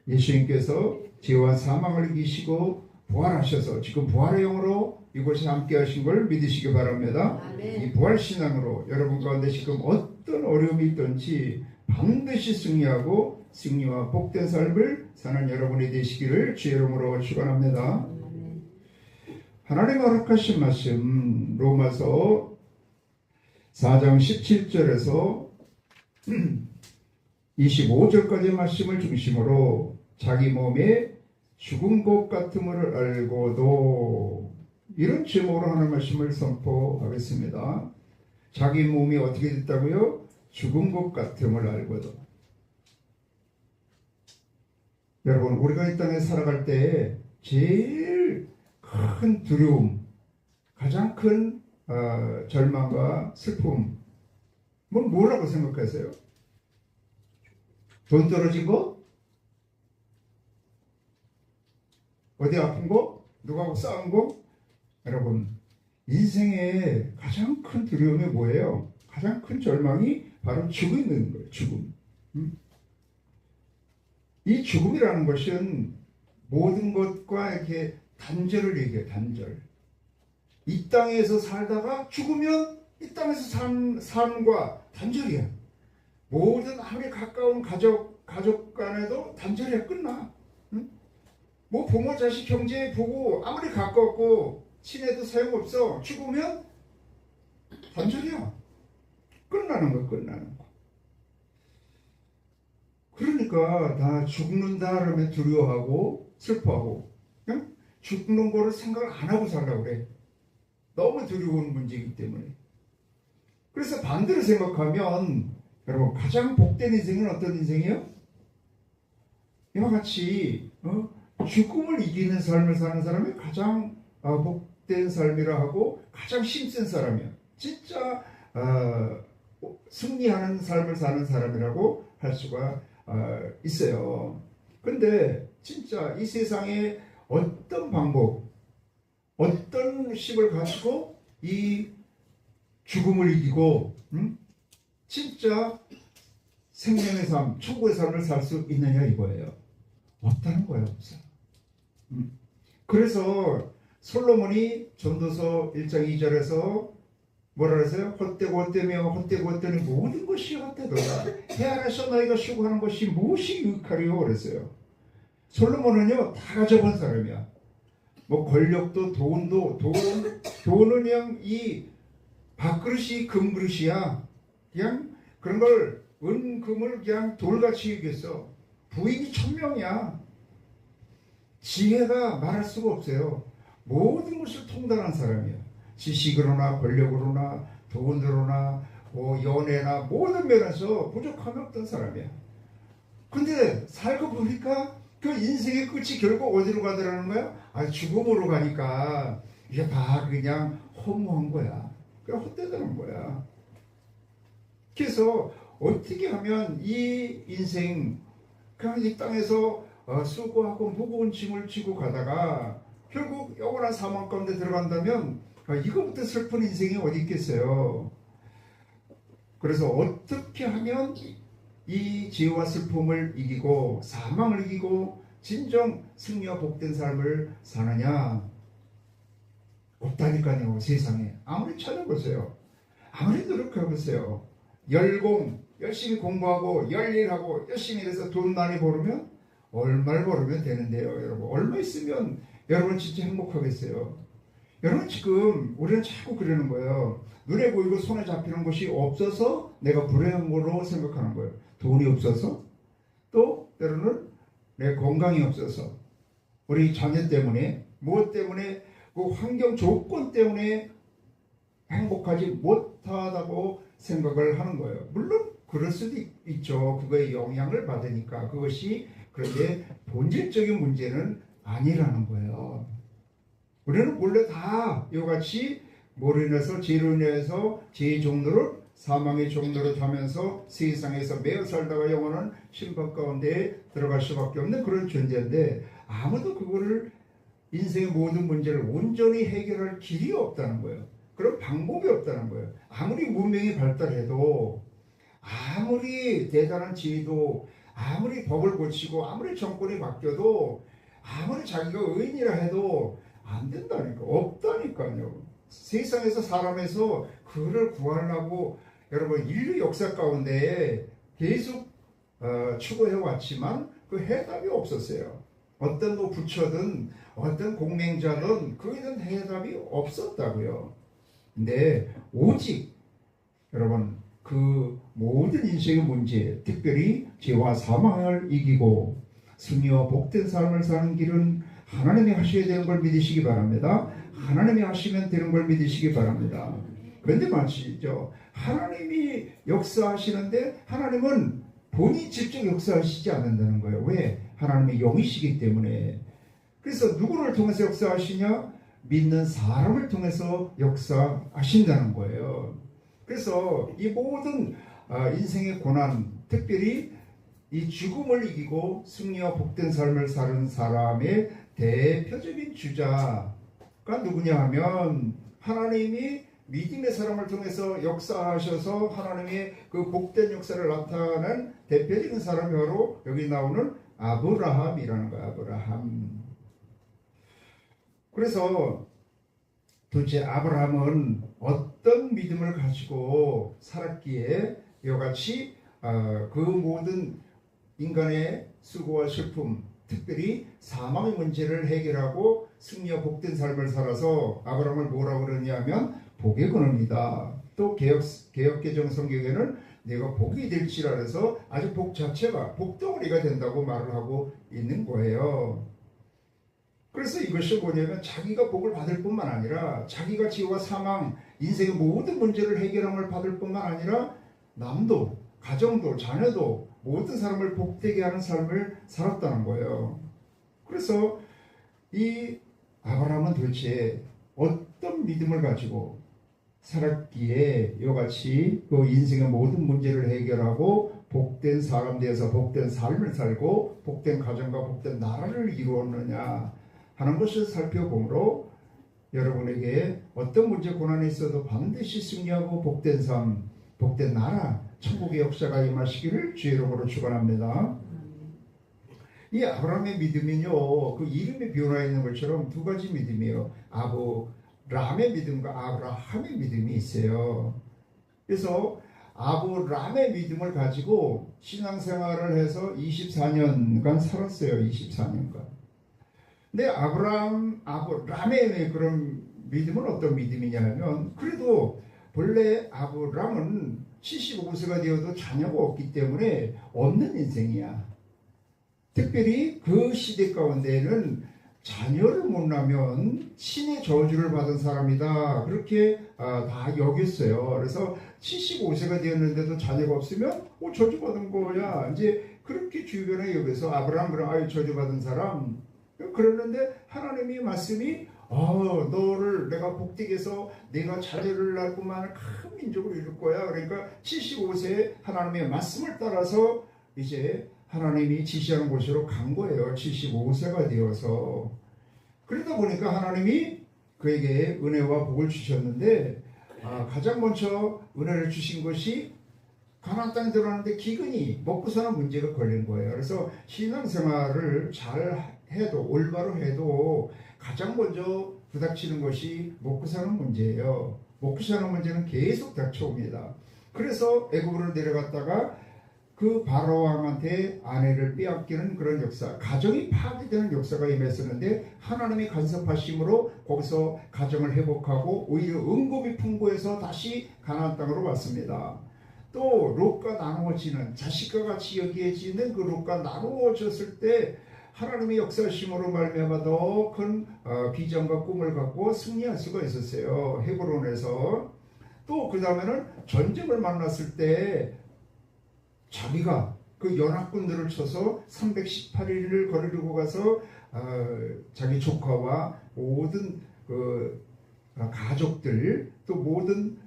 예수님께서 죄와 사망을 이기시고 부활하셔서 지금 부활의 영으로 이곳에 함께 하신 걸 믿으시기 바랍니다. 아멘. 이 부활신앙으로 여러분 가운데 지금 어떤 어려움이 있든지 반드시 승리하고 승리와 복된 삶을 사는 여러분이 되시기를 주의 이름으로 축원합니다. 아멘. 하나님 허락하신 말씀 로마서 4장 17절에서 25절까지의 말씀을 중심으로 자기 몸에 죽은 것 같음을 알고도, 이런 제목으로 하는 말씀을 선포하겠습니다. 자기 몸이 어떻게 됐다고요? 죽은 것 같음을 알고도. 여러분, 우리가 이 땅에 살아갈 때 제일 큰 두려움, 가장 큰 절망과 슬픔, 뭐라고 생각하세요? 돈 떨어진 거? 어디 아픈 거? 누구하고 싸운 거? 여러분, 인생의 가장 큰 두려움이 뭐예요? 가장 큰 절망이 바로 죽음인 거예요. 죽음. 이 죽음이라는 것은 모든 것과 이렇게 단절을 얘기해요. 단절. 이 땅에서 살다가 죽으면 이 땅에서 삶과 단절이야. 모든 아무리 가까운 가족 간에도 단절이야. 끝나. 응? 뭐 부모, 자식, 형제, 부부 아무리 가깝고 친해도 소용없어. 죽으면 단절이야. 끝나는 거, 끝나는 거. 그러니까 다 죽는다 그러면 두려워하고 슬퍼하고, 응? 죽는 거를 생각을 안 하고 살려고 그래. 너무 두려운 문제이기 때문에. 그래서 반대로 생각하면 여러분, 가장 복된 인생은 어떤 인생이에요? 이와 같이 죽음을 이기는 삶을 사는 사람이 가장 복된 삶이라 하고 가장 힘센 사람이야. 진짜 승리하는 삶을 사는 사람이라고 할 수가 있어요. 근데 진짜 이 세상에 어떤 방법, 어떤 힘을 가지고 이 죽음을 이기고 진짜 생명의 삶, 천국의 삶을 살 수 있느냐 이거예요. 없다는 거예요. 없어. 그래서 솔로몬이 전도서 1장 2절에서 뭐라 그랬어요? 헛되고 헛되며 헛되고 헛되니 모든 것이 헛되더라. 해 아래서 너희가 쉬고 하는 것이 무엇이 유익하리요? 그랬어요. 솔로몬은요 다 가져본 사람이야. 뭐 권력도 돈은 그냥 이 밥그릇이 금그릇이야. 그냥 그런 걸 은금을 그냥 돌같이 여겼어. 부인이 1000명이야. 지혜가 말할 수가 없어요. 모든 것을 통달한 사람이야. 지식으로나 권력으로나 돈으로나 뭐 연애나 모든 면에서 부족함이 없던 사람이야. 근데 살고 보니까 그 인생의 끝이 결국 어디로 가더라는 거야? 죽음으로 가니까 이게 다 그냥 허무한 거야. 그냥 헛되다는 거야. 그래서 어떻게 하면 이 인생, 그냥 이 땅에서 수고하고 무거운 짐을 지고 가다가 결국 영원한 사망 가운데 들어간다면 이거부터 슬픈 인생이 어디 있겠어요. 그래서 어떻게 하면 이 죄와 슬픔을 이기고 사망을 이기고 진정 승리와 복된 삶을 사느냐? 없다니까요. 세상에 아무리 찾아보세요. 아무리 노력해보세요. 열심히 공부하고 열일하고 열심히 해서 돈 많이 벌으면 얼마를 벌으면 되는데요. 여러분 얼마 있으면 여러분 진짜 행복하겠어요. 여러분 지금 우리는 자꾸 그러는 거예요. 눈에 보이고 손에 잡히는 것이 없어서 내가 불행한 걸로 생각하는 거예요. 돈이 없어서, 또 때로는 내 건강이 없어서, 우리 자녀 때문에, 무엇 때문에, 그 환경 조건 때문에 행복하지 못하다고 생각을 하는 거예요. 물론 그럴 수도 있죠. 그거에 영향을 받으니까. 그것이 그런데 본질적인 문제는 아니라는 거예요. 우리는 원래 다 이같이 뭐로 인해서 죄로 인해서 죄의 종로를 사망의 종로로 타면서 세상에서 매어 살다가 영원한 심판 가운데 들어갈 수밖에 없는 그런 존재인데, 아무도 그거를 인생의 모든 문제를 온전히 해결할 길이 없다는 거예요. 그런 방법이 없다는 거예요. 아무리 문명이 발달해도, 아무리 대단한 지혜도, 아무리 법을 고치고 아무리 정권이 바뀌어도 아무리 자기가 의인이라 해도 안 된다니까. 없다니까요. 세상에서 사람에서 그를 구하려고 여러분 인류 역사 가운데 계속 추구해 왔지만 그 해답이 없었어요. 어떤 뭐 부처든 어떤 공맹자든 그에는 해답이 없었다고요. 근데 오직 여러분 그 모든 인생의 문제, 특별히 죄와 사망을 이기고 승리와 복된 삶을 사는 길은 하나님이 하셔야 되는 걸 믿으시기 바랍니다. 하나님이 하시면 되는 걸 믿으시기 바랍니다. 그런데 말이죠, 하나님이 역사하시는데 하나님은 본인이 직접 역사하시지 않는다는 거예요. 왜? 하나님이 영이시기 때문에. 그래서 누구를 통해서 역사하시냐? 믿는 사람을 통해서 역사하신다는 거예요. 그래서 이 모든 인생의 고난, 특별히 이 죽음을 이기고 승리와 복된 삶을 사는 사람의 대표적인 주자가 누구냐 하면 하나님이 믿음의 사람을 통해서 역사하셔서 하나님의 그 복된 역사를 나타낸 대표적인 사람이 바로 여기 나오는 아브라함이라는 거예요. 아브라함. 그래서 도대체 아브라함은 어떤 믿음을 가지고 살았기에 이와 같이 그 모든 인간의 수고와 슬픔, 특별히 사망의 문제를 해결하고 승리와 복된 삶을 살아서 아브라함을 뭐라고 그러냐면 복의 근원이다. 또 개역개정 성경에는 내가 복이 될지라 해서 아주 복 자체가 복덩어리가 된다고 말을 하고 있는 거예요. 그래서 이것이 뭐냐면 자기가 복을 받을 뿐만 아니라 자기가 죄와 사망, 인생의 모든 문제를 해결함을 받을 뿐만 아니라 남도, 가정도, 자녀도 모든 사람을 복되게 하는 삶을 살았다는 거예요. 그래서 이 아브라함은 도대체 어떤 믿음을 가지고 살았기에 이와 같이 그 인생의 모든 문제를 해결하고 복된 사람 되어서 복된 삶을 살고 복된 가정과 복된 나라를 이루었느냐 하는 것을 살펴보므로 여러분에게 어떤 문제 고난이 있어도 반드시 승리하고 복된 삶, 복된 나라, 천국의 역사가 임하시기를 주의 이름으로 축원합니다. 이 아브라함의 믿음은요, 그 이름에 변화 있는 것처럼 두 가지 믿음이에요. 아브라함의 믿음과 아브라함의 믿음이 있어요. 그래서 아브라함의 믿음을 가지고 신앙생활을 해서 24년간 살았어요. 24년간. 근데 아브라함의 그런 믿음은 어떤 믿음이냐 하면, 그래도 본래 아브라함은 75세가 되어도 자녀가 없기 때문에 없는 인생이야. 특별히 그 시대 가운데에는 자녀를 못 낳으면 신의 저주를 받은 사람이다. 그렇게 다 여겼어요. 그래서 75세가 되었는데도 자녀가 없으면 저주받은 거야. 이제 그렇게 주변에 여기서 아브라함 그럼 저주받은 사람. 그랬는데 하나님이 말씀이 너를 내가 복되게 해서 내가 자녀를 낳을 뿐만 아니라 큰 민족을 이룰 거야. 그러니까 75세에 하나님의 말씀을 따라서 이제 하나님이 지시하는 곳으로 간 거예요. 75세가 되어서. 그러다 보니까 하나님이 그에게 은혜와 복을 주셨는데 가장 먼저 은혜를 주신 것이 가나안 땅에 들어가는데 기근이 먹고 사는 문제가 걸린 거예요. 그래서 신앙생활을 잘 해도 올바로 해도 가장 먼저 부닥치는 것이 먹고 사는 문제예요. 먹고 사는 문제는 계속 닥쳐옵니다. 그래서 애굽으로 내려갔다가 그 바로 왕한테 아내를 빼앗기는 그런 역사, 가정이 파괴되는 역사가 임했었는데 하나님이 간섭하심으로 거기서 가정을 회복하고 오히려 은곱이 풍부해서 다시 가나안 땅으로 왔습니다. 또 롯과 나누어지는, 자식과 같이 여기해지는 그 롯과 나누어졌을 때 하나님의 역사심으로 말미암아 더 큰 비전과 꿈을 갖고 승리할 수가 있었어요. 헤브론에서. 또 그 다음에는 전쟁을 만났을 때 자기가 그 연합군들을 쳐서 318일을 거르고 가서 자기 조카와 모든 그 가족들 또 모든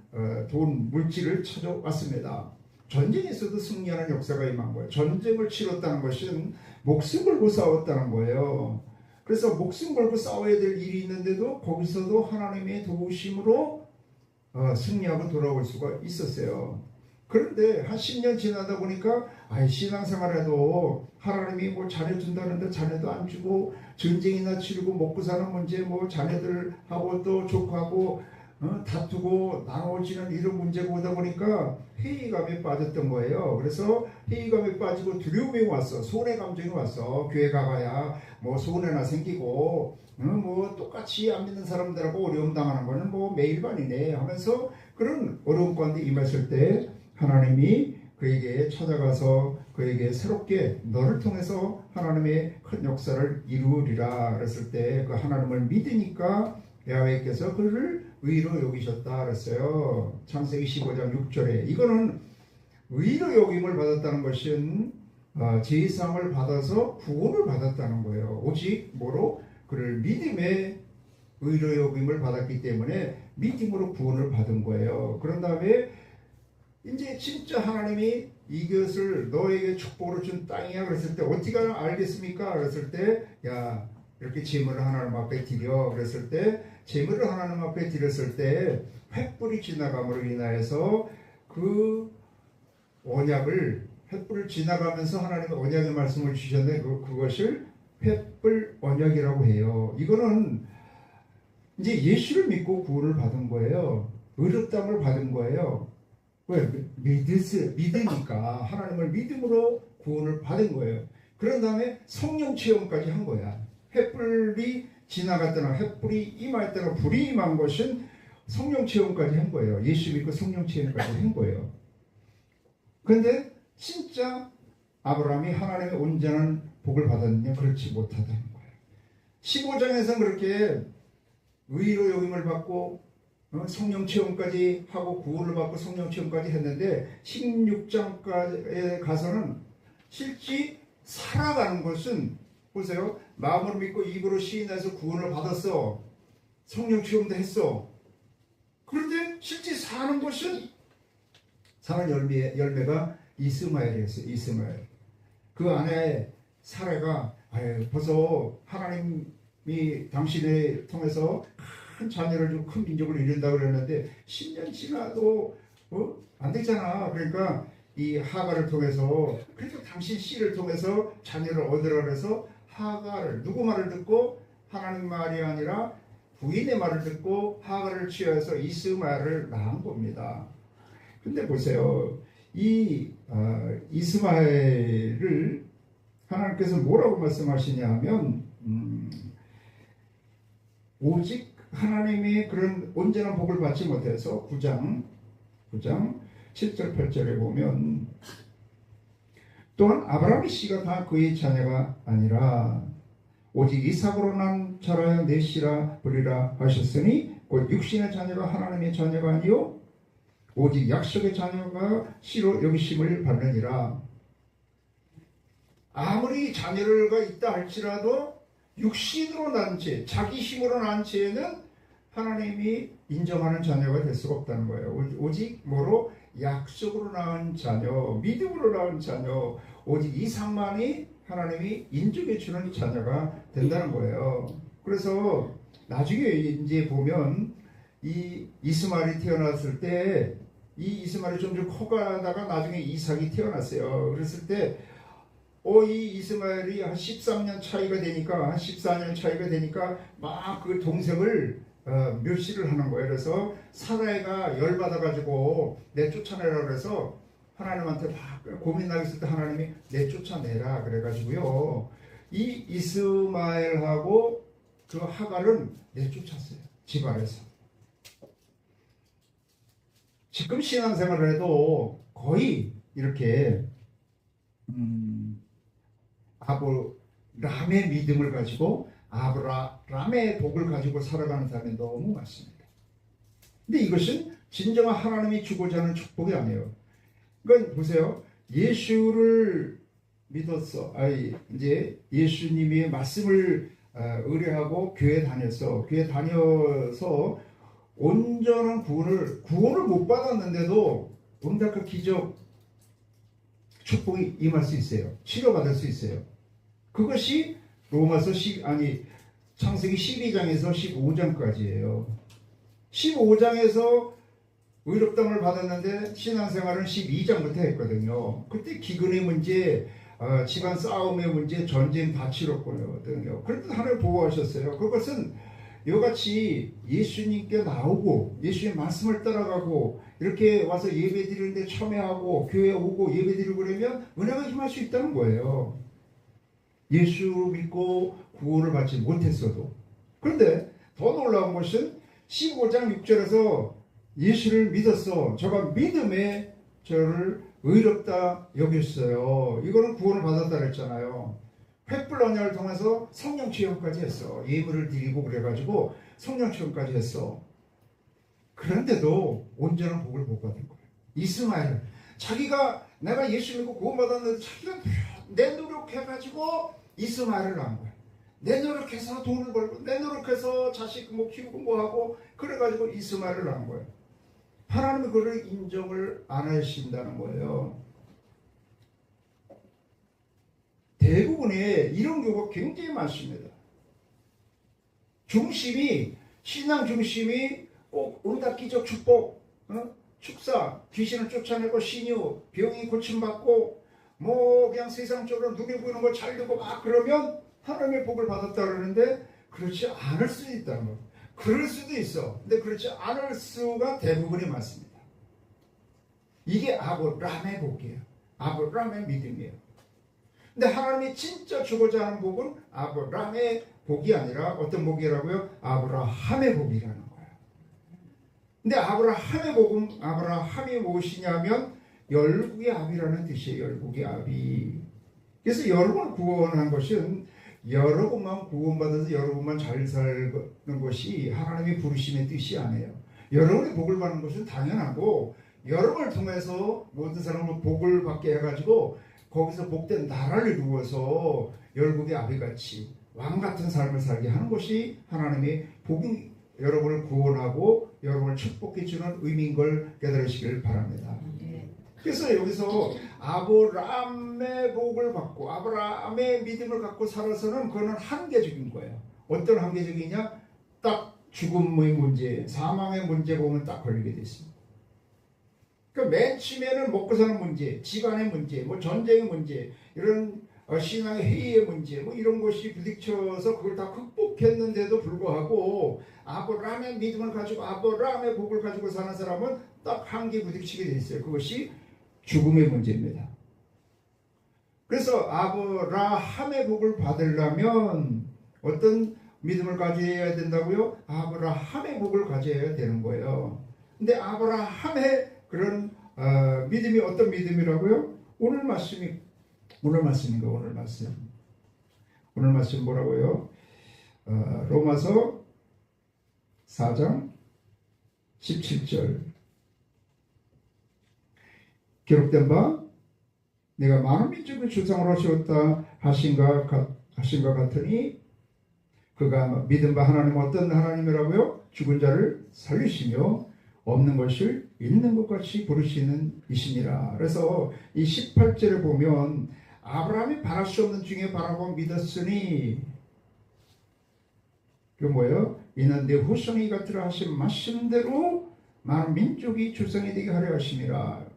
돈 물질을 찾아왔습니다. 전쟁에서도 승리하는 역사가 임한 거예요. 전쟁을 치렀다는 것은 목숨 걸고 싸웠다는 거예요. 그래서 목숨 걸고 싸워야 될 일이 있는데도 거기서도 하나님의 도우심으로 승리하고 돌아올 수가 있었어요. 그런데 한 10년 지나다 보니까 신앙생활에도 하나님이 뭐 자녀 준다는데 자녀도 안 주고, 전쟁이나 치르고 먹고 사는 문제, 뭐 자녀들하고 또 조카하고 다투고 나눠지는 이런 문제가 오다 보니까 회의감에 빠졌던 거예요. 그래서 회의감에 빠지고 두려움이 왔어. 손해 감정이 왔어. 교회 가봐야 뭐 손해나 생기고 뭐 똑같이 안 믿는 사람들하고 어려움 당하는 거는 뭐 매일반이네 하면서 그런 어려움 가운데 임했을 때 하나님이 그에게 찾아가서 그에게 새롭게 너를 통해서 하나님의 큰 역사를 이루리라 그랬을 때 그 하나님을 믿으니까 야훼께서 그를 의로 여기셨다 그랬어요. 창세기 15장 6절에. 이거는 의로 여김을 받았다는 것은 제사함을 받아서 구원을 받았다는 거예요. 오직 뭐로? 그를 믿음의 의로 여김을 받았기 때문에 믿음으로 구원을 받은 거예요. 그런 다음에 이제 진짜 하나님이 이것을 너에게 축복으로 준 땅이야 그랬을 때 어떻게 알겠습니까? 그랬을 때 야, 이렇게 제물을 하나님 앞에 드려 그랬을 때, 제물을 하나님 앞에 드렸을 때 횃불이 지나감으로 인하여서 그 언약을, 횃불을 지나가면서 하나님의 언약의 말씀을 주셨는데 그것을 횃불 언약이라고 해요. 이거는 이제 예수를 믿고 구원을 받은 거예요. 의롭다함을 받은 거예요. 왜? 믿으니까 하나님을 믿음으로 구원을 받은 거예요. 그런 다음에 성령 체험까지 한 거야. 횃불이 지나갔다나 횃불이 임했다나 불이 임한 것은 성령 체험까지 한 거예요. 예수 믿고 성령 체험까지 한 거예요. 그런데 진짜 아브라함이 하나님의 온전한 복을 받았느냐? 그렇지 못하다는 거예요. 15장에서는 그렇게 의로 여김을 받고 성령 체험까지 하고 구원을 받고 성령 체험까지 했는데 16장까지에 가서는 실제 살아가는 것은 보세요. 마음으로 믿고 입으로 시인해서 구원을 받았어. 성령 체험도 했어. 그런데 실제 사는 것은 사는 열매가 이스마엘이었어요. 이스마엘. 그 안에 사례가 벌써 하나님이 당신을 통해서 큰 자녀를 주고 큰 민족을 이룬다고 그랬는데 10년 지나도 안 되잖아. 그러니까 이 하가를 통해서, 그래서 당신 씨를 통해서 자녀를 얻으라 그래서 하가를, 누구 말을 듣고? 하나님 말이 아니라 부인의 말을 듣고 하가를 취해서 이스마엘을 낳은 겁니다. 근데 보세요. 이 이스마엘을 하나님께서 뭐라고 말씀하시냐 하면 오직 하나님이 그런 온전한 복을 받지 못해서 9장 7절 8절에 보면, 또한 아브라함의 씨가 다 그의 자녀가 아니라 오직 이삭으로 난 자라야 내 씨라 부리라 하셨으니 곧 육신의 자녀가 하나님의 자녀가 아니요 오직 약속의 자녀가 씨로 여기심을 받느니라. 아무리 자녀가 있다 할지라도 육신으로 난 채, 자기 힘으로 난 채에는 하나님이 인정하는 자녀가 될 수가 없다는 거예요. 오직 뭐로? 약속으로 낳은 자녀, 믿음으로 낳은 자녀, 오직 이삭만이 하나님이 인정해 주는 자녀가 된다는 거예요. 그래서 나중에 이제 보면 이 이스마엘이 태어났을 때, 이 이스마엘이 점점 커가다가 나중에 이삭이 태어났어요. 그랬을 때 이 이스마엘이 한 13년 차이가 되니까, 한 14년 차이가 되니까 막 그 동생을 멸시를 하는 거예요. 그래서 사라이가 열받아가지고 내쫓아내라 그래서 하나님한테 막 고민하고 있을 때 하나님이 내쫓아내라 그래가지고요. 이 이스마엘하고 그 하갈은 내쫓았어요. 집안에서. 지금 신앙생활을 해도 거의 이렇게 아브라함의 믿음을 가지고 아브라함의 복을 가지고 살아가는 사람이 너무 많습니다. 근데 이것은 진정한 하나님이 주고자 하는 축복이 아니에요. 그러니까 보세요. 예수를 믿었어. 이제 예수님이 말씀을 의뢰하고 교회 다녀서 온전한 구원을 못 받았는데도 응답과 기적 축복이 임할 수 있어요. 치료받을 수 있어요. 그것이 로마서 창세기 12장에서 15장까지예요. 15장에서 의롭다함을 받았는데 신앙생활은 12장부터 했거든요. 그때 기근의 문제, 집안 싸움의 문제, 전쟁 다 치렀거든요. 그런데 하나님 보호하셨어요. 그것은 이같이 예수님께 나오고 예수의 말씀을 따라가고 이렇게 와서 예배 드리는데 참여하고 교회 오고 예배 드리고 그러면 은혜가 임할 수 있다는 거예요. 예수 믿고 구원을 받지 못했어도. 그런데 더 놀라운 것은 15장 6절에서 예수를 믿었어. 저가 믿음에 저를 의롭다 여겼어요. 이거는 구원을 받았다 그랬잖아요. 횃불 언약을 통해서 성령 체험까지 했어. 예물을 드리고 그래가지고 성령 체험까지 했어. 그런데도 온전한 복을 못 받은 거예요. 이스마엘, 자기가 내가 예수 믿고 구원받았는데 자기가 내 노력해가지고 이스마엘을 낳은 거야. 내 노력해서 돈을 벌고 내 노력해서 자식 뭐 키우고 뭐 하고 그래가지고 이스마엘을 낳은 거예요. 하나님이 그를 인정을 안 하신다는 거예요. 대부분의 이런 경우가 굉장히 많습니다. 중심이, 신앙 중심이 꼭 응답 기적 축복, 축사, 귀신을 쫓아내고 신유, 병이 고침받고 뭐 그냥 세상적으로 눈에 보이는 걸 잘 되고 막 그러면 하나님의 복을 받았다 그러는데 그렇지 않을 수도 있다는 거예요. 그럴 수도 있어. 근데 그렇지 않을 수가 대부분이 많습니다. 이게 아브라함의 복이에요. 아브라함의 믿음이에요. 근데 하나님이 진짜 주고자 하는 복은 아브라함의 복이 아니라 어떤 복이라고요? 아브라함의 복이라는 거예요. 근데 아브라함의 복은 아브라함이 무엇이냐면 열국의 아비라는 뜻이에요. 열국의 아비. 그래서 여러분을 구원한 것은 여러분만 구원받아서 여러분만 잘 살는 것이 하나님의 부르심의 뜻이 아니에요. 여러분의 복을 받는 것은 당연하고 여러분을 통해서 모든 사람을 복을 받게 해가지고 거기서 복된 나라를 이루어서 열국의 아비같이 왕같은 삶을 살게 하는 것이 하나님의 복이 여러분을 구원하고 여러분을 축복해 주는 의미인 걸 깨달으시길 바랍니다. 그래서 여기서 아브라함의 복을 받고 아브라함의 믿음을 갖고 살아서는 그거는 한계적인 거예요. 어떤 한계적이냐? 딱 죽음의 문제, 사망의 문제 보면 딱 걸리게 돼 있습니다. 그러니까 맨 처음에는 먹고 사는 문제, 집안의 문제, 뭐 전쟁의 문제, 이런 신앙의 회의의 문제, 뭐 이런 것이 부딪혀서 그걸 다 극복했는데도 불구하고 아브라함의 믿음을 가지고 아브라함의 복을 가지고 사는 사람은 딱 한계 부딪히게 돼 있어요. 그것이 죽음의 문제입니다. 그래서 아브라함의 복을 받으려면 어떤 믿음을 가져야 된다고요? 아브라함의 복을 가져야 되는 거예요. 근데 아브라함의 그런 믿음이 어떤 믿음이라고요? 오늘 말씀인가? 오늘 말씀 뭐라고요? 로마서 4장 17절 기록된 바 내가 많은 민족의 주상으로 하셨다 하신가 같으니 그가 믿은 바 하나님은 어떤 하나님이라고요? 죽은 자를 살리시며 없는 것을 있는 것 같이 부르시는 이시니라. 그래서 이 18절에 보면 아브라함이 바랄 수 없는 중에 바라고 믿었으니 그 뭐예요? 이는 내 후손이 같으라 하신 말씀대로 많은 민족이 조상이 되게 하려 하심이라.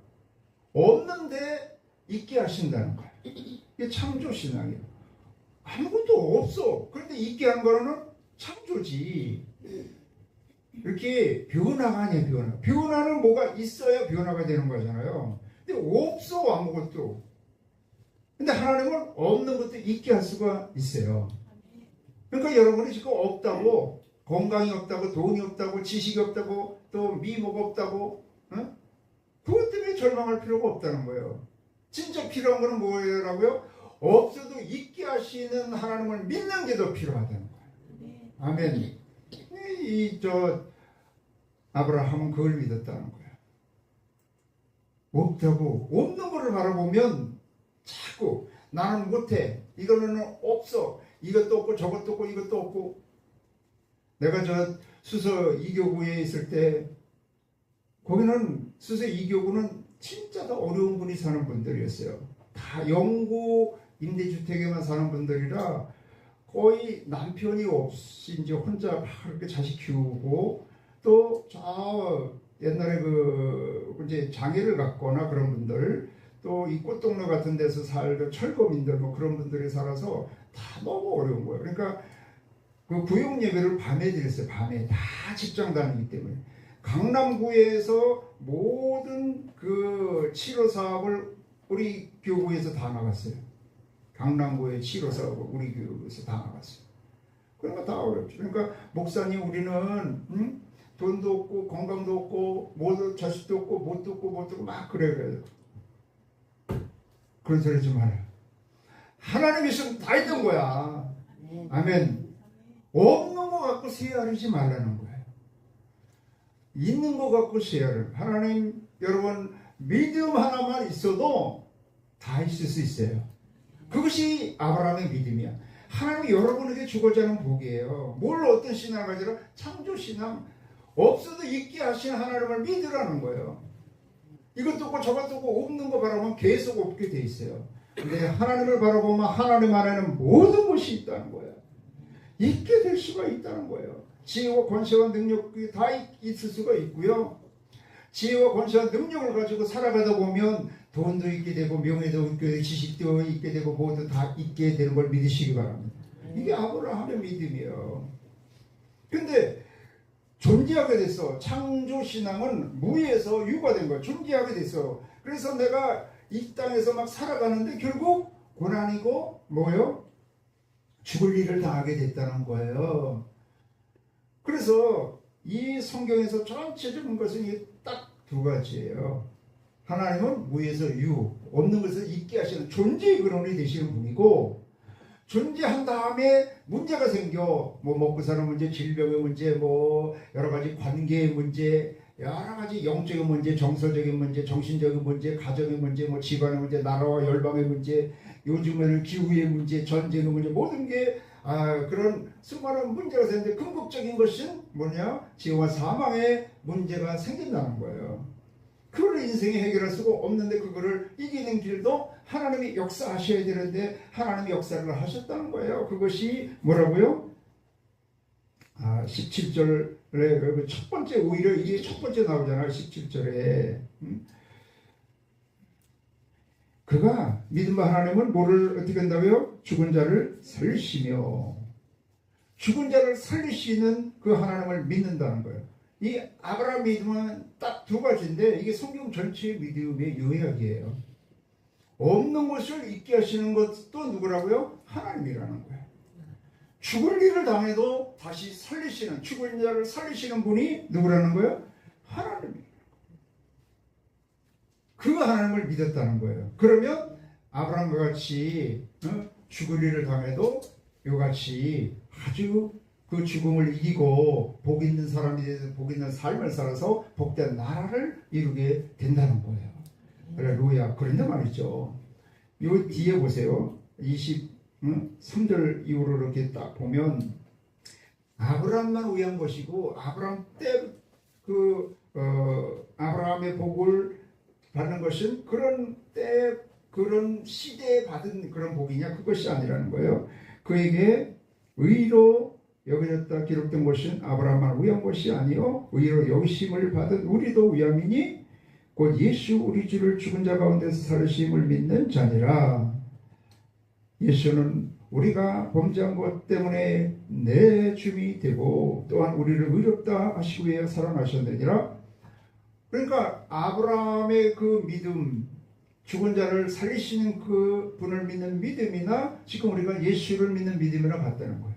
없는데 있게 하신다는 거예요. 이게 창조신앙이에요. 아무것도 없어. 그런데 있게 한 거는 창조지. 이렇게 변화가 아니에요. 변화는 뭐가 있어야 변화가 되는 거잖아요. 근데 없어 아무것도. 근데 하나님은 없는 것도 있게 할 수가 있어요. 그러니까 여러분이 지금 없다고, 건강이 없다고, 돈이 없다고, 지식이 없다고, 또 미모가 없다고, 그것 때문에 절망할 필요가 없다는 거예요. 진짜 필요한 거는 뭐예요라고요? 없어도 있게 하시는 하나님을 믿는 게 더 필요하다는 거예요. 아멘. 아브라함은 그걸 믿었다는 거예요. 없다고, 없는 거를 바라보면 자꾸 나는 못해, 이거는 없어, 이것도 없고 저것도 없고 이것도 없고. 내가 수서 2교구에 있을 때 거기는 수서 2교구는 진짜 다 어려운 분이 사는 분들이었어요. 다 영구 임대주택에만 사는 분들이라 거의 남편이 없이 이제 혼자 막 그렇게 자식 키우고 또 저 옛날에 이제 장애를 갖거나 그런 분들, 또 이 꽃동네 같은 데서 살던 철거민들 뭐 그런 분들이 살아서 다 너무 어려운 거예요. 그러니까 그 구역 예배를 밤에 드렸어요. 밤에 다 직장 다니기 때문에. 강남구에서 모든 그 치료 사업을 우리 교구에서 다 나갔어요. 강남구의 치료 사업을 우리 교구에서 다 나갔어요. 그러니까 다 어렵죠. 그러니까 목사님 우리는 돈도 없고 건강도 없고 모두 자식도 없고 못도 없고 못도 없고 막 그래요. 그런 소리 좀 하라. 하나님이 있으면 다 있던 거야. 아멘. 없는 거 갖고 세아리지 말라는 거예요. 있는 거 갖고 세아를. 하나님 여러분 믿음 하나만 있어도 다 있을 수 있어요. 그것이 아브라함의 믿음이야. 하나님이 여러분에게 주고자 하는 복이에요. 뭘 어떤 신앙을 가지라? 창조신앙. 없어도 있게 하신 하나님을 믿으라는 거예요. 이것도 없고 저것도 없고 없는 거 바라보면 계속 없게 돼 있어요. 근데 하나님을 바라보면 하나님 안에는 모든 것이 있다는 거예요. 있게 될 수가 있다는 거예요. 지혜와 권세와 능력이 다 있을 수가 있고요. 지혜와 권세와 능력을 가지고 살아가다 보면 돈도 있게 되고 명예도 있게 되고 지식도 있게 되고 모두 다 있게 되는 걸 믿으시기 바랍니다. 이게 아브라함의 믿음이에요. 근데 존재하게 됐어. 창조신앙은 무에서 유가 된 거야. 존재하게 됐어. 그래서 내가 이 땅에서 막 살아가는데 결국 고난이고 뭐요? 죽을 일을 당하게 됐다는 거예요. 그래서 이 성경에서 전체적인 것은 딱 두 가지예요. 하나님은 무에서 유, 없는 것을 있게 하시는 존재의 근원이 되시는 분이고, 존재한 다음에 문제가 생겨. 뭐 먹고 사는 문제, 질병의 문제, 뭐 여러 가지 관계의 문제, 여러 가지 영적인 문제, 정서적인 문제, 정신적인 문제, 가정의 문제, 뭐 집안의 문제, 나라와 열방의 문제, 요즘에는 기후의 문제, 전쟁의 문제, 모든 게 그런 수많은 문제가 생기는데 궁극적인 것은 뭐냐? 지혜와 사망의 문제가 생긴다는 거예요. 그걸 인생에 해결할 수가 없는데 그거를 이기는 길도 하나님이 역사하셔야 되는데 하나님이 역사를 하셨다는 거예요. 그것이 뭐라고요? 17절에 그 첫 번째, 오히려 이게 첫 번째 나오잖아요. 17절에 그가 믿음 하나님은 뭐를 어떻게 한다고요? 죽은 자를 살리시며, 죽은 자를 살리시는 그 하나님을 믿는다는 거예요. 이 아브라함 믿음은 딱 두 가지인데 이게 성경 전체의 믿음의 요약이에요. 없는 것을 있게 하시는 것도 누구라고요? 하나님이라는 거예요. 죽을 일을 당해도 다시 살리시는, 죽은 자를 살리시는 분이 누구라는 거예요? 하나님이에요. 그 하나님을 믿었다는 거예요. 그러면 아브라함과 같이 죽을 일을 당해도 이같이 아주 그 죽음을 이기고 복 있는 사람이 돼서 복 있는 삶을 살아서 복된 나라를 이루게 된다는 거예요. 할렐루야. 그런데 말이죠. 요 뒤에 보세요. 23절 이후로 이렇게 딱 보면 아브라함만 위한 것이고 아브라함 때 아브라함의 복을 받는 것은 그런 때 그런 시대에 받은 그런 복이냐? 그것이 아니라는 거예요. 그에게 의로 여겨졌다 기록된 것은 아브라함만 위한 것이 아니요 의로 여기심을 받은 우리도 위함이니 곧 예수 우리 주를 죽은 자 가운데서 살으심을 믿는 자니라. 예수는 우리가 범죄한 것 때문에 내 주이 되고 또한 우리를 의롭다 하시기 위해 살아나셨느니라. 그러니까 아브라함의 그 믿음, 죽은 자를 살리시는 그 분을 믿는 믿음이나 지금 우리가 예수를 믿는 믿음이랑 같다는 거예요.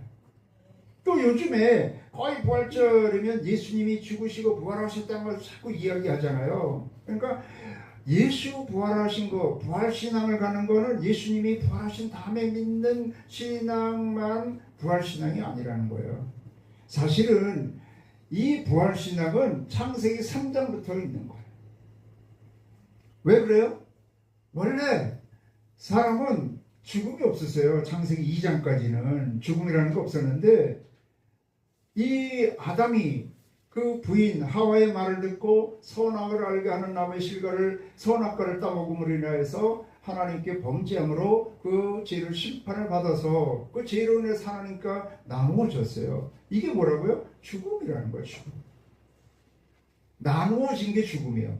또 요즘에 거의 부활절이면 예수님이 죽으시고 부활하셨다는 걸 자꾸 이야기하잖아요. 그러니까 예수 부활하신 거, 부활신앙을 가는 거는 예수님이 부활하신 다음에 믿는 신앙만 부활신앙이 아니라는 거예요. 사실은 이 부활신앙은 창세기 3장부터 있는 거예요. 왜 그래요? 원래 사람은 죽음이 없었어요. 창세기 2장까지는 죽음이라는 거 없었는데 이 아담이 그 부인 하와의 말을 듣고 선악을 알게 하는 나무의 실과를 선악과를 따먹음으로 인하여서 하나님께 범죄함으로 그 죄를 심판을 받아서 그 죄로 인해서 하나님과 나누어졌어요. 이게 뭐라고요? 죽음이라는 거예요. 죽음. 나누어진 게 죽음이에요.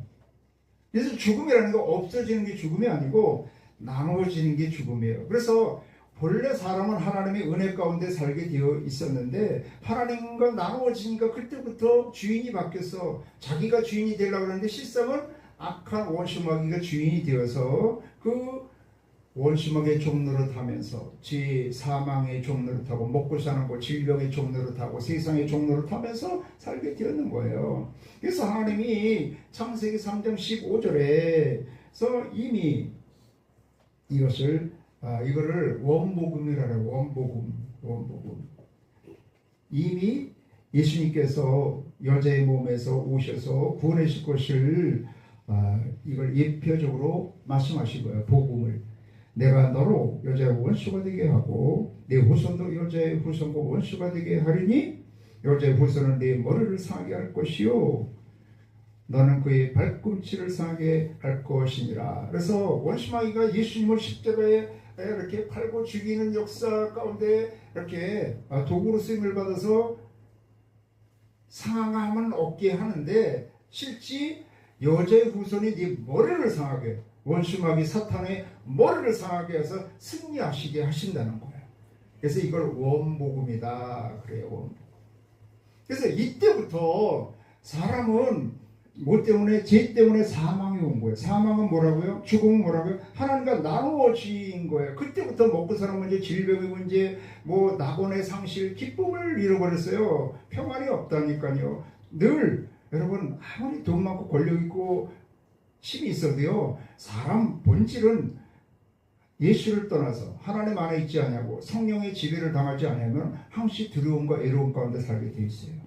그래서 죽음이라는 거 없어지는 게 죽음이 아니고 나누어지는 게 죽음이에요. 그래서 본래 사람은 하나님의 은혜 가운데 살게 되어 있었는데 하나님과 나누어지니까 그때부터 주인이 바뀌어서 자기가 주인이 되려고 하는데 실상은 악한 원수마귀가 주인이 되어서 그 원수마귀의 종노릇하면서 사망의 종노릇하고 먹고 사는 것, 질병의 종노릇하고 세상의 종노릇하면서 살게 되었는 거예요. 그래서 하나님이 창세기 3장 15절에서 이미 이거를 원복음이라고. 원복음. 이미 예수님께서 여자의 몸에서 오셔서 구원하실 것을 이걸 예표적으로 말씀하신 거예요. 복음을. 내가 너로 여자의 원수가 되게 하고 내 후손도 여자의 후손과 원수가 되게 하리니 여자의 후손은 내 머리를 상하게 할 것이요 너는 그의 발꿈치를 상하게 할 것이니라. 그래서 원수마귀가 예수님을 십자가에 이렇게 팔고 죽이는 역사 가운데 이렇게 도구로 쓰임을 받아서 상함은 없게 하는데 실제 여자의 후손이 네 머리를 상하게, 원수마귀 사탄의 머리를 상하게 해서 승리하시게 하신다는 거예요. 그래서 이걸 원복음이다 그래요. 원복음. 그래서 이때부터 사람은 뭐 때문에? 죄 때문에 사망이 온 거예요. 사망은 뭐라고요? 죽음은 뭐라고요? 하나님과 나누어진 거예요. 그때부터 먹고 사는 문제, 질병의 문제, 뭐 낙원의 상실, 기쁨을 잃어버렸어요. 평안이 없다니까요. 늘 여러분 아무리 돈 많고 권력 있고 힘이 있어도요, 사람 본질은 예수를 떠나서 하나님 안에 있지 않냐고 성령의 지배를 당하지 않으면 항시 두려움과 애로움 가운데 살게 돼 있어요.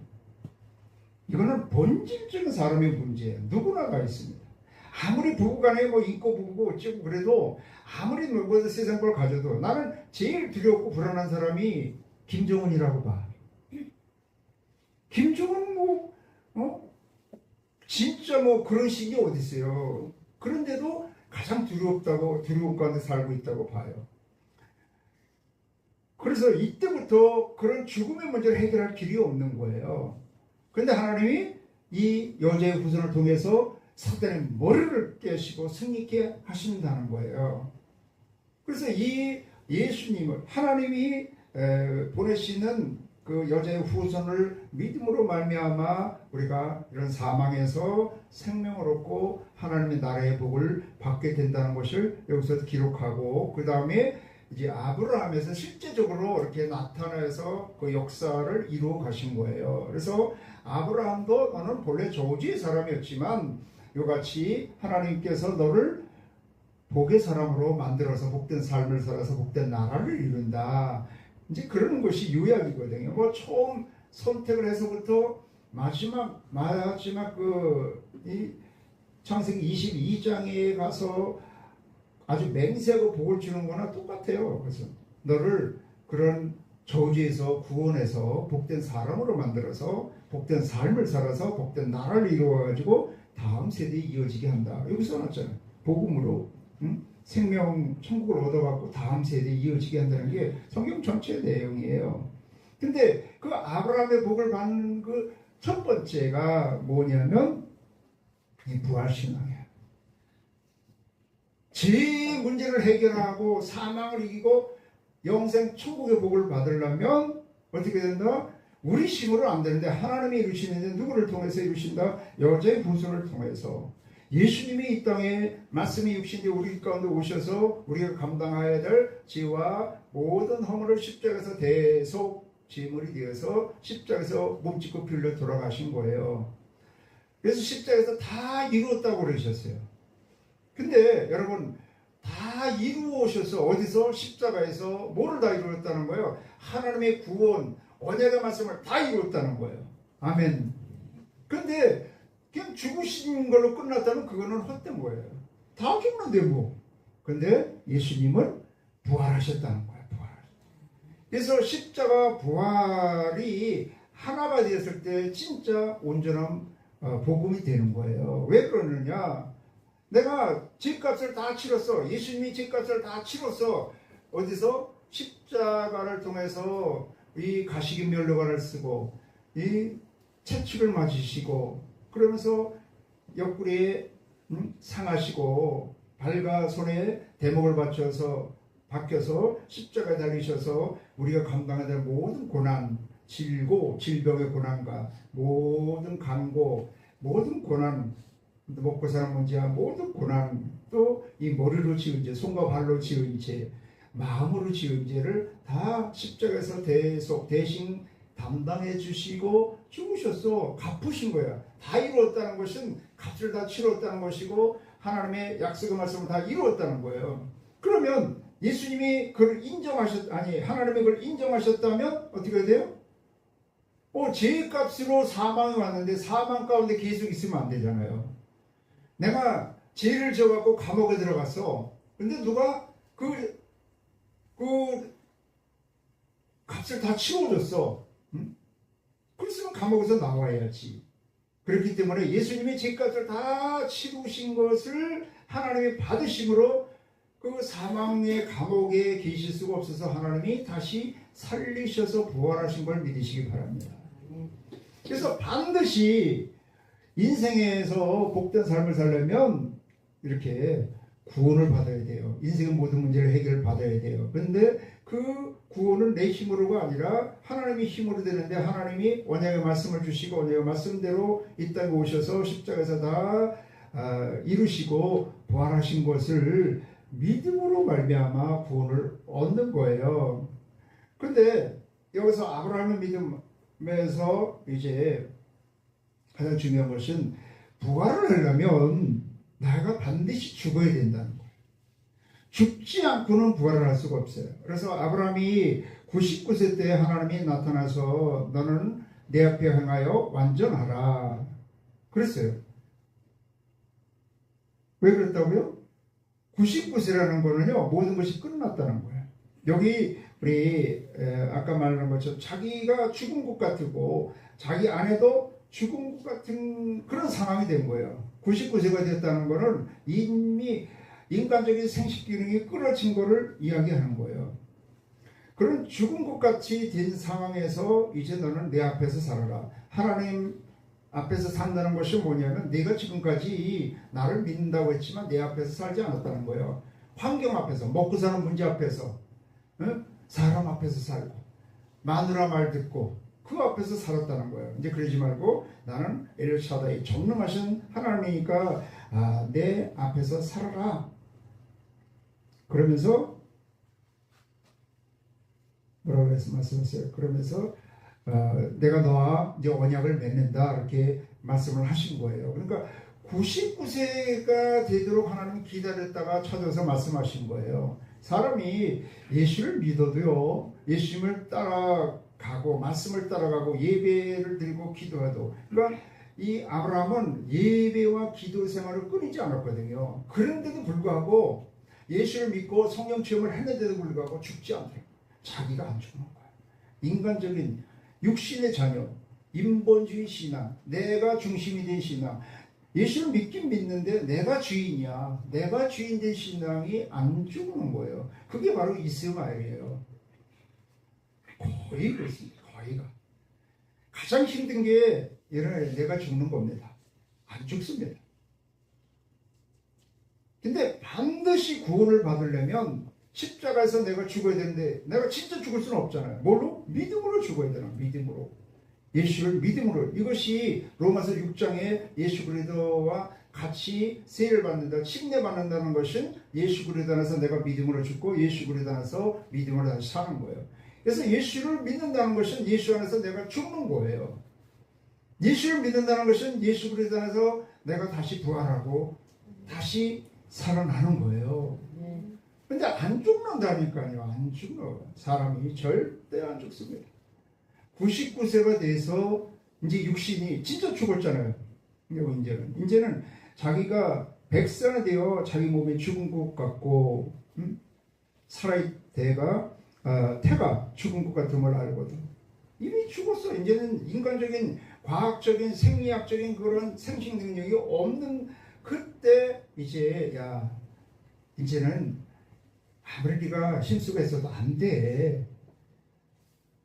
이거는 본질적인 사람의 문제예요. 누구나가 있습니다. 아무리 부부간에 뭐 있고 부부고 어쩌고 그래도 아무리 뭐서 세상 걸 가져도 나는 제일 두렵고 불안한 사람이 김정은이라고 봐. 김정은 진짜 그런 식이 어디 있어요. 그런데도 가장 두려움 가운데 살고 있다고 봐요. 그래서 이때부터 그런 죽음의 문제를 해결할 길이 없는 거예요. 그런데 하나님이 이 여자의 후손을 통해서 사단의 머리를 깨시고 승리케 하신다는 거예요. 그래서 이 예수님을 하나님이 보내시는 그 여자의 후손을 믿음으로 말미암아 우리가 이런 사망에서 생명을 얻고 하나님의 나라의 복을 받게 된다는 것을 여기서 기록하고 그 다음에 이제 아브라함에서 실제적으로 이렇게 나타나서 그 역사를 이루어 가신 거예요. 그래서 아브라함도 너는 본래 저주의 사람이었지만 이같이 하나님께서 너를 복의 사람으로 만들어서 복된 삶을 살아서 복된 나라를 이룬다. 이제 그러는 것이 요약이거든요. 처음 선택을 해서부터 마지막 이 창세기 22장에 가서 아주 맹세하고 복을 주는 거나 똑같아요. 그래서 너를 그런 저주에서 구원해서 복된 사람으로 만들어서 복된 삶을 살아서 복된 나라를 이루어가지고 다음 세대에 이어지게 한다. 여기 써놨잖아요. 복음으로 생명 천국을 얻어갖고 다음 세대에 이어지게 한다는 게 성경 전체 내용이에요. 근데 그 아브라함의 복을 받는 그 첫 번째가 뭐냐면 이 부활신앙이에요. 제 문제를 해결하고 사망을 이기고 영생 천국의 복을 받으려면 어떻게 된다? 우리 힘으로 안 되는데 하나님이 이루시는데 누구를 통해서 이루신다? 여자의 후손을 통해서. 예수님이 이 땅에 말씀이 육신이 우리 가운데 오셔서 우리가 감당해야 될 죄와 모든 허물을 십자가에서 대속 제물이 되어서 십자가에서 몸짓고 피 흘려 돌아가신 거예요. 그래서 십자가에서 다 이루었다고 그러셨어요. 근데 여러분 다 이루어셔서 어디서? 십자가에서 뭐를 다 이루었다는 거예요? 하나님의 구원, 언약의 말씀을 다 이루었다는 거예요. 아멘. 근데 그냥 죽으신 걸로 끝났다면 그거는 헛된 거예요. 다 죽는데 뭐. 근데 예수님은 부활하셨다는 거예요. 그래서 십자가 부활이 하나가 되었을 때 진짜 온전한 복음이 되는 거예요. 왜 그러느냐? 내가 죄값을 다 치렀어. 예수님이 죄값을 다 치렀어. 어디서? 십자가를 통해서 이 가시기 면류관을 쓰고 이 채찍을 맞으시고 그러면서 옆구리에 상하시고 발과 손에 대목을 박혀서 십자가에 달리셔서 우리가 감당해야 될 모든 고난, 질병의 고난과 모든 간고, 모든 고난, 먹고 사는 문제와 모든 고난, 또 이 머리로 지은 죄, 손과 발로 지은 죄, 마음으로 지은 죄를 다 십자가에서 대신 담당해 주시고 죽으셨어. 갚으신 거야. 다 이루었다는 것은 값을 다 치렀다는 것이고 하나님의 약속의 말씀을 다 이루었다는 거예요. 그러면 예수님이 그걸 하나님이 그걸 인정하셨다면 어떻게 돼요? 죄값으로 사망이 왔는데 사망 가운데 계속 있으면 안 되잖아요. 내가 죄를 져갖고 감옥에 들어갔어. 근데 누가 그 값을 다 치워줬어. 그랬으면 감옥에서 나와야지. 그렇기 때문에 예수님이 죄값을 다 치르신 것을 하나님이 받으심으로 그 사망의 감옥에 계실 수가 없어서 하나님이 다시 살리셔서 부활하신 걸 믿으시기 바랍니다. 그래서 반드시 인생에서 복된 삶을 살려면 이렇게 구원을 받아야 돼요. 인생의 모든 문제를 해결받아야 돼요. 그런데 그 구원은 내 힘으로가 아니라 하나님의 힘으로 되는데 하나님이 언약의 말씀을 주시고 언약의 말씀대로 이 땅에 오셔서 십자가에서 다 이루시고 부활하신 것을 믿음으로 말미암아 구원을 얻는 거예요. 그런데 여기서 아브라함의 믿음에서 이제 가장 중요한 것은 부활을 하려면 내가 반드시 죽어야 된다는 거예요. 죽지 않고는 부활을 할 수가 없어요. 그래서 아브라함이 99세 때 하나님이 나타나서 너는 내 앞에 행하여 완전하라 그랬어요. 왜 그랬다고요? 99세라는 거는요, 모든 것이 끝났다는 거예요. 여기 우리 아까 말한 것처럼 자기가 죽은 것 같고 자기 아내도 죽은 것 같은 그런 상황이 된 거예요. 99세가 됐다는 거는 이미 인간적인 생식 기능이 끊어진 거를 이야기하는 거예요. 그런 죽은 것 같이 된 상황에서 이제 너는 내 앞에서 살아라. 하나님 앞에서 산다는 것이 뭐냐면 네가 지금까지 나를 믿는다고 했지만 내 앞에서 살지 않았다는 거예요. 환경 앞에서, 먹고 사는 문제 앞에서, 사람 앞에서 살고 마누라 말 듣고 그 앞에서 살았다는 거예요. 이제 그러지 말고 나는 엘샤다이 전능하신 하나님이니까 내 앞에서 살아라. 그러면서 뭐라고 말씀하셨어요? 그러면서 내가 너와 이제 언약을 맺는다 이렇게 말씀을 하신 거예요. 그러니까 99세가 되도록 하나님이 기다렸다가 찾아서 말씀하신 거예요. 사람이 예수를 믿어도요, 예수님을 따라가고 말씀을 따라가고 예배를 드리고 기도해도, 그러니까 이 아브라함은 예배와 기도 생활을 끊이지 않았거든요. 그런데도 불구하고 예수를 믿고 성령 체험을 했는데도 불구하고 죽지 않대요. 자기가 안 죽는 거예요. 인간적인 육신의 자녀, 인본주의 신앙, 내가 중심이 된 신앙, 예수를 믿긴 믿는데 내가 주인이야. 내가 주인 된 신앙이 안 죽는 거예요. 그게 바로 이스마엘이에요. 거의 그렇습니다. 거의가. 가장 힘든 게 내가 죽는 겁니다. 안 죽습니다. 근데 반드시 구원을 받으려면 십자가에서 내가 죽어야 되는데 내가 진짜 죽을 수는 없잖아요. 뭘로? 믿음으로 죽어야 되나? 믿음으로. 예수를 믿음으로. 이것이 로마서 6장에 예수 그리스도와 같이 세례를 받는다, 침례받는다는 것은 예수 그리스도 안에서 내가 믿음으로 죽고 예수 그리스도 안에서 믿음으로 다시 사는 거예요. 그래서 예수를 믿는다는 것은 예수 안에서 내가 죽는 거예요. 예수를 믿는다는 것은 예수 그리스도 안에서 내가 다시 부활하고 다시 살아나는 거예요. 근데 안 죽는다니까요. 안 죽어. 사람이 절대 안 죽습니다. 99세가 돼서 이제 육신이 진짜 죽었잖아요. 이제는 자기가 100세나 되어 자기 몸이 죽은 것 같고 태가 죽은 것 같은 걸 알거든. 이미 죽었어. 이제는 인간적인 과학적인 생리학적인 그런 생식 능력이 없는 그때 이제는 아무리 네가 힘쓰고 있어도 안 돼.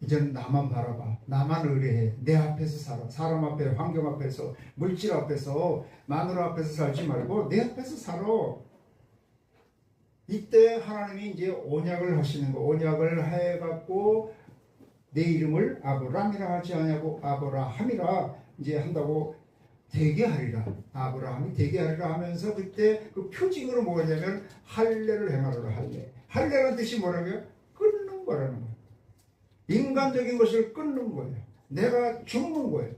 이제는 나만 바라봐. 나만 의뢰해. 내 앞에서 살아. 사람 앞에, 환경 앞에서, 물질 앞에서, 마누라 앞에서 살지 말고 내 앞에서 살아. 이때 하나님이 이제 언약을 하시는 거. 언약을 해갖고 내 이름을 아브라함이라 하지 않냐고 아브라함이라 이제 한다고 되게 하리라. 아브라함이 되게 하리라 하면서 그때 그 표징으로 뭐냐면 할례를 행하리라. 할례라는 뜻이 뭐라고요? 끊는 거라는 거예요. 인간적인 것을 끊는 거예요. 내가 죽는 거예요.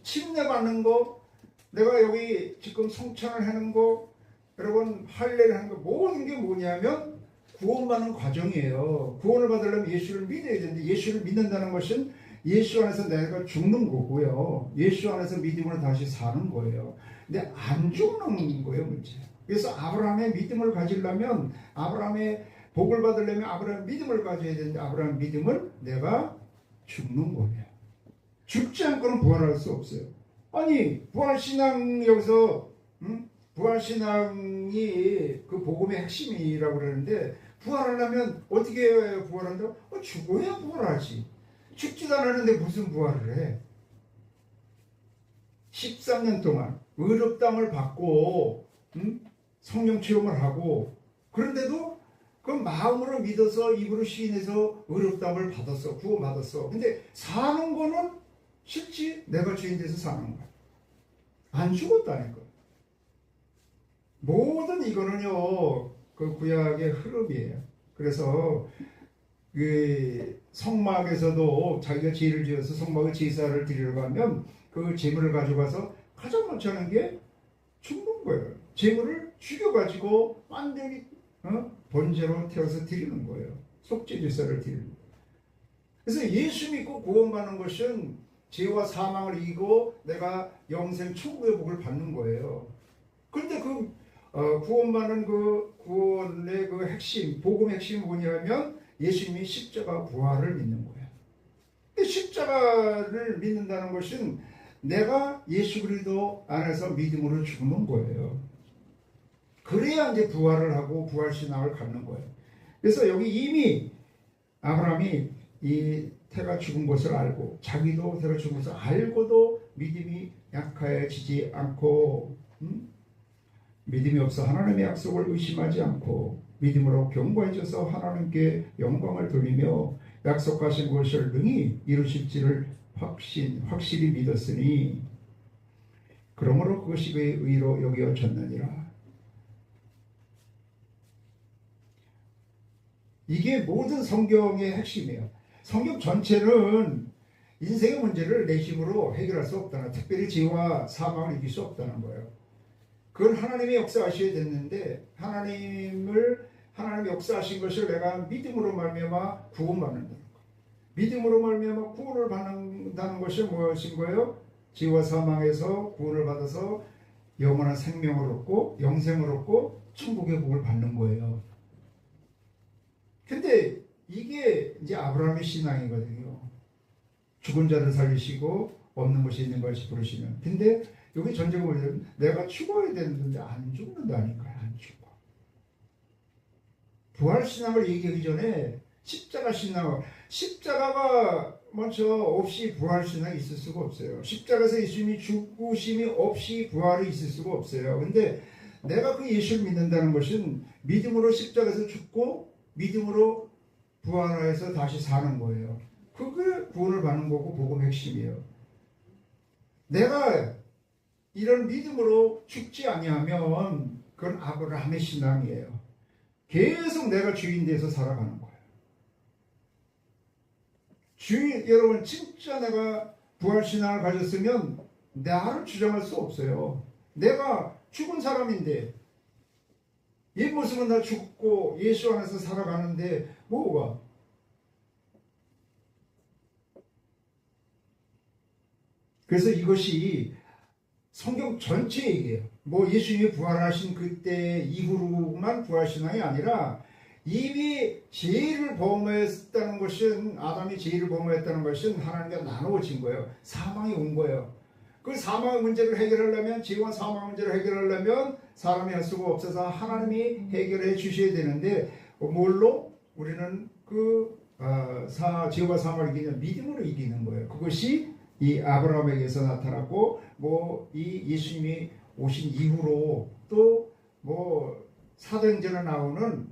침례받는 거, 내가 여기 지금 성찬을 하는 거, 여러분 할례를 하는 거 모든 게 뭐냐면 구원받는 과정이에요. 구원을 받으려면 예수를 믿어야 되는데 예수를 믿는다는 것은 예수 안에서 내가 죽는 거고요. 예수 안에서 믿음으로 다시 사는 거예요. 근데 안 죽는 거예요, 문제. 그래서 아브라함의 믿음을 가지려면 아브라함의 복을 받으려면 아브라함 믿음을 가져야 되는데 아브라함 믿음을 내가 죽는 거예요. 죽지 않고는 부활할 수 없어요. 아니 부활신앙 여기서 부활신앙이 그 복음의 핵심이라고 그러는데 부활하려면 어떻게 해야 부활한다고? 죽어야 부활하지. 죽지도 않았는데 무슨 부활을 해. 13년 동안 의롭다함을 받고 성령 체험을 하고 그런데도 그 마음으로 믿어서 입으로 시인해서 의롭다함을 받았어. 구원받았어. 근데 사는 거는 실제 내가 주인 돼서 사는 거야. 안 죽었다니까. 모든 이거는요 그 구약의 흐름이에요. 그래서 그 성막에서도 자기가 제를 지어서 성막에 제사를 드리려고 하면 그 제물을 가져가서 가장 먼저 하는 게 죽는 거예요. 제물을 죽여가지고 완전히 번제로 태워서 드리는 거예요. 속죄 제사를 드리는 거예요. 그래서 예수 믿고 구원받는 것은 죄와 사망을 이기고 내가 영생 천국의 복을 받는 거예요. 그런데 그 구원받는 그 구원의 그 핵심, 복음의 핵심이 뭐냐면 예수님이 십자가 부활을 믿는 거예요. 십자가를 믿는다는 것은 내가 예수 그리스도 안에서 믿음으로 죽는 거예요. 그래야 이제 부활을 하고 부활신앙을 갖는 거예요. 그래서 여기 이미 아브라함이 이 태가 죽은 것을 알고 자기도 태가 죽은 것을 알고도 믿음이 약해지지 않고 믿음이 없어 하나님의 약속을 의심하지 않고 믿음으로 견고해져서 하나님께 영광을 돌리며 약속하신 것을 능히 이루실지를 확실히 믿었으니 그러므로 그것이 그의 의로 여겨졌느니라. 이게 모든 성경의 핵심이에요. 성경 전체는 인생의 문제를 내 힘으로 해결할 수 없다는, 특별히 죄와 사망을 이길 수 없다는 거예요. 그건 하나님의 역사하셔야 됐는데 하나님의 역사하신 것을 내가 믿음으로 말미암아 구원받는다는 거예요. 믿음으로 말미암아 구원을 받는다는 것이 무엇인 거예요? 죄와 사망에서 구원을 받아서 영원한 생명을 얻고 영생을 얻고 천국의 복을 받는 거예요. 근데 이게 이제 아브라함의 신앙이거든요. 죽은 자를 살리시고 없는 것이 있는 것이 부르시면. 근데 여기 전제가 뭐냐면 내가 죽어야 되는데 안 죽는다니까요. 안 죽어. 부활신앙을 얘기하기 전에 십자가 신앙, 십자가가 먼저 없이 부활신앙이 있을 수가 없어요. 십자가에서 예수님이 죽으심이 없이 부활이 있을 수가 없어요. 근데 내가 그 예수를 믿는다는 것은 믿음으로 십자가에서 죽고 믿음으로 부활해서 다시 사는 거예요. 그게 구원을 받는 거고 복음의 핵심이에요. 내가 이런 믿음으로 죽지 아니하면 그건 아브라함의 신앙이에요. 계속 내가 주인 돼서 살아가는 거예요. 여러분 진짜 내가 부활신앙을 가졌으면 나를 주장할 수 없어요. 내가 죽은 사람인데 이 모습은 나 죽고 예수 안에서 살아가는데 뭐가? 그래서 이것이 성경 전체 얘기예요. 뭐 예수님이 부활하신 그때 이후로만 부활신앙이 아니라 이미 죄를 범했다는 것은 아담이 죄를 범했다는 것은 하나님과 나누어진 거예요. 사망이 온 거예요. 그 사망의 문제를 해결하려면 죄와 사망의 문제를 해결하려면 사람이 할 수가 없어서 하나님이 해결해 주셔야 되는데 뭘로? 우리는 그 죄와 사망을 이기는 믿음으로 이기는 거예요. 그것이 이 아브라함에게서 나타났고 이 예수님이 오신 이후로 또 사도행전에 나오는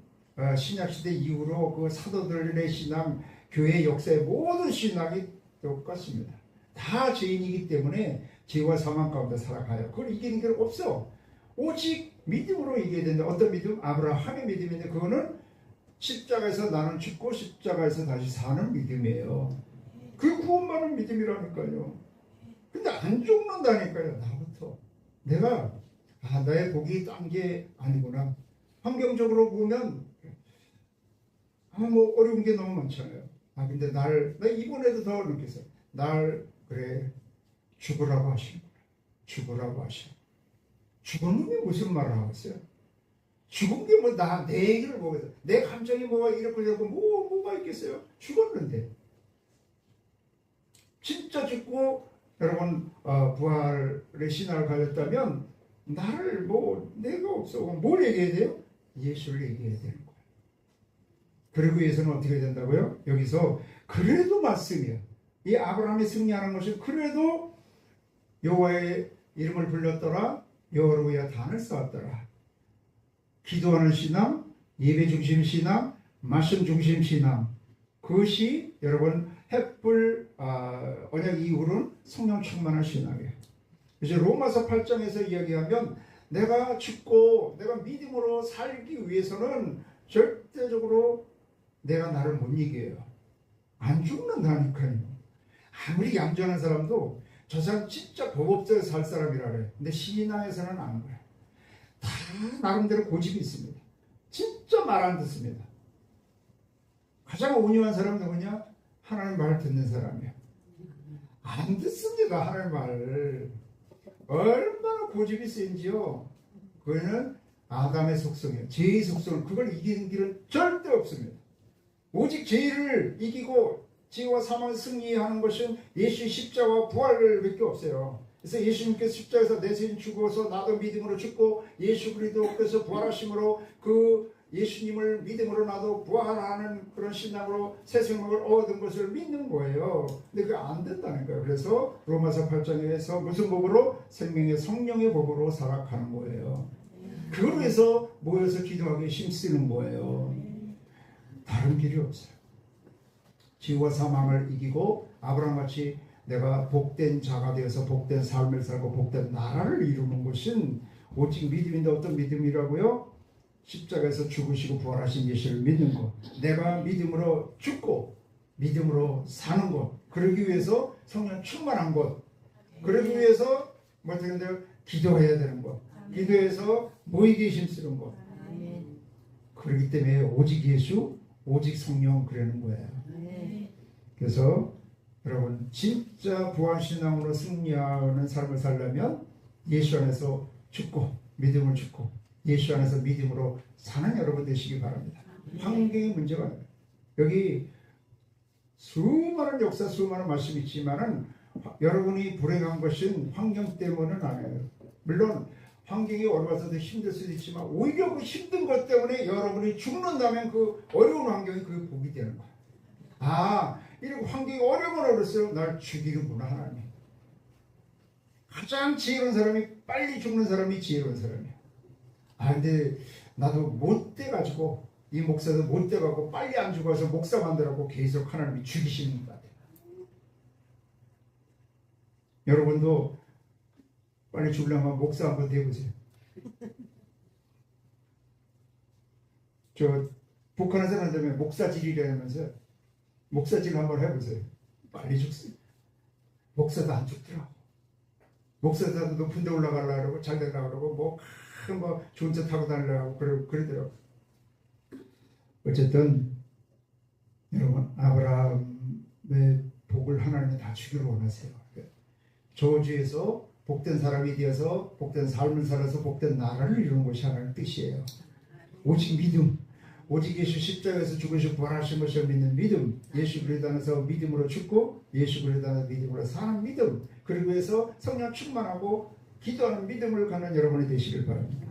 신약시대 이후로 그 사도들의 신앙, 교회 역사의 모든 신앙이 똑같습니다. 다 죄인이기 때문에 죄와 사망 가운데 살아가요. 그걸 이기는 게 없어. 오직 믿음으로 이겨야 된다. 어떤 믿음? 아브라함의 믿음인데 그거는 십자가에서 나는 죽고 십자가에서 다시 사는 믿음이에요. 그 구원받는 믿음이라니까요. 근데 안 죽는다니까요. 나부터. 내가 나의 복이 딴 게 아니구나. 환경적으로 보면 어려운 게 너무 많잖아요. 근데 나 이번에도 더 느꼈어요. 그래 죽으라고 하시는구나. 죽으라고 하시는. 죽은 게 무슨 말을 하고 있어요? 죽은 게 내 얘기를 보겠어. 내 감정이 이렇고 저렇고 뭐가 있겠어요? 죽었는데. 진짜 죽고 여러분 부활의 신앙을 가졌다면 나를 내가 없어. 뭘 얘기해야 돼요? 예수를 얘기해야 되는 거예요. 그러기 위해서는 어떻게 된다고요? 여기서 그래도 말씀이야. 이 아브라함이 승리하는 것이 그래도 여호와의 이름을 불렀더라. 여호와를 위하여 단을 쌓았더라. 기도하는 신앙, 예배 중심 신앙, 말씀 중심 신앙. 그것이 여러분 햇불 언약 이후로는 성령 충만한 신앙이에요. 이제 로마서 8장에서 이야기하면 내가 죽고 내가 믿음으로 살기 위해서는 절대적으로 내가 나를 못 이겨요. 안 죽는다니까요. 아무리 얌전한 사람도 저 사람 진짜 법 없어서 살 사람이라 그래. 근데 신앙에서는 안 그래. 다 나름대로 고집이 있습니다. 진짜 말 안 듣습니다. 가장 온유한 사람은 누구냐? 하나님 말 듣는 사람이야. 안 듣습니다. 하나님 말을. 얼마나 고집이 센지요. 그거는 아담의 속성이에요. 죄의 속성. 그걸 이기는 길은 절대 없습니다. 오직 죄를 이기고 죄와 사망을 승리하는 것은 예수의 십자가와 부활밖에 없어요. 그래서 예수님께서 십자가에서 내 죄인 죽어서 나도 믿음으로 죽고 예수 그리스도께서 부활하심으로 그 예수님을 믿음으로 나도 부활하는 그런 신앙으로 새 생명을 얻은 것을 믿는 거예요. 근데 그게 안 된다니까요. 그래서 로마서 8장에서 무슨 법으로? 생명의 성령의 법으로 살아가는 거예요. 그걸 위해서 모여서 기도하기에 힘쓰는 거예요. 다른 길이 없어요. 죄와 사망을 이기고 아브라함같이 내가 복된 자가 되어서 복된 삶을 살고 복된 나라를 이루는 것은 오직 믿음인데 어떤 믿음이라고요? 십자가에서 죽으시고 부활하신 예수를 믿는 것. 내가 믿음으로 죽고 믿음으로 사는 것. 그러기 위해서 성령 충만한 것. 그러기 위해서 어떻게 된다요? 기도해야 되는 것. 기도해서 모이기에 힘쓰는 것. 그렇기 때문에 오직 예수, 오직 성령 그러는 거예요. 그래서 여러분 진짜 부활신앙으로 승리하는 삶을 살려면 예수 안에서 죽고 믿음을 죽고 예수 안에서 믿음으로 사는 여러분 되시기 바랍니다. 환경의 문제가 아니에요. 여기 수많은 역사 수많은 말씀이 있지만은 여러분이 불행한 것은 환경 때문은 아니에요. 물론 환경이 어려워서도 힘들 수도 있지만 오히려 그 힘든 것 때문에 여러분이 죽는다면 그 어려운 환경이 그게 복이 되는 거예요. 이렇게 환경이 어려우면 어렸어요. 날 죽이는구나 하나님. 가장 지혜로운 사람이 빨리 죽는 사람이 지혜로운 사람이에요. 근데 나도 못 돼가지고 이 목사도 못 돼가고 빨리 안 죽어서 목사 만들라고 계속 하나님이 죽이시는 것 같아요. 여러분도 빨리 죽으려면 목사 한번 돼보세요. 저 북한에서 한다면 목사질이라면서 목사질 한번 해보세요. 빨리 죽습니다. 목사도 안 죽더라고. 목사도 높은 데 올라가려고 그러고 잘 되려고 그러고 좋은 차 타고 다니려고 그러더라고. 어쨌든 여러분 아브라함의 복을 하나님이 다 주기를 원하세요. 저주에서 복된 사람이 되어서 복된 삶을 살아서 복된 나라를 이루는 것이 하나님의 뜻이에요. 오직 믿음, 오직 예수 십자가에서 죽으시고 부활하신 것을 믿는 믿음, 예수 그리스도 안에서 믿음으로 죽고 예수 그리스도 안에서 믿음으로 사는 믿음, 그리고 해서 성령 충만하고 기도하는 믿음을 갖는 여러분이 되시길 바랍니다.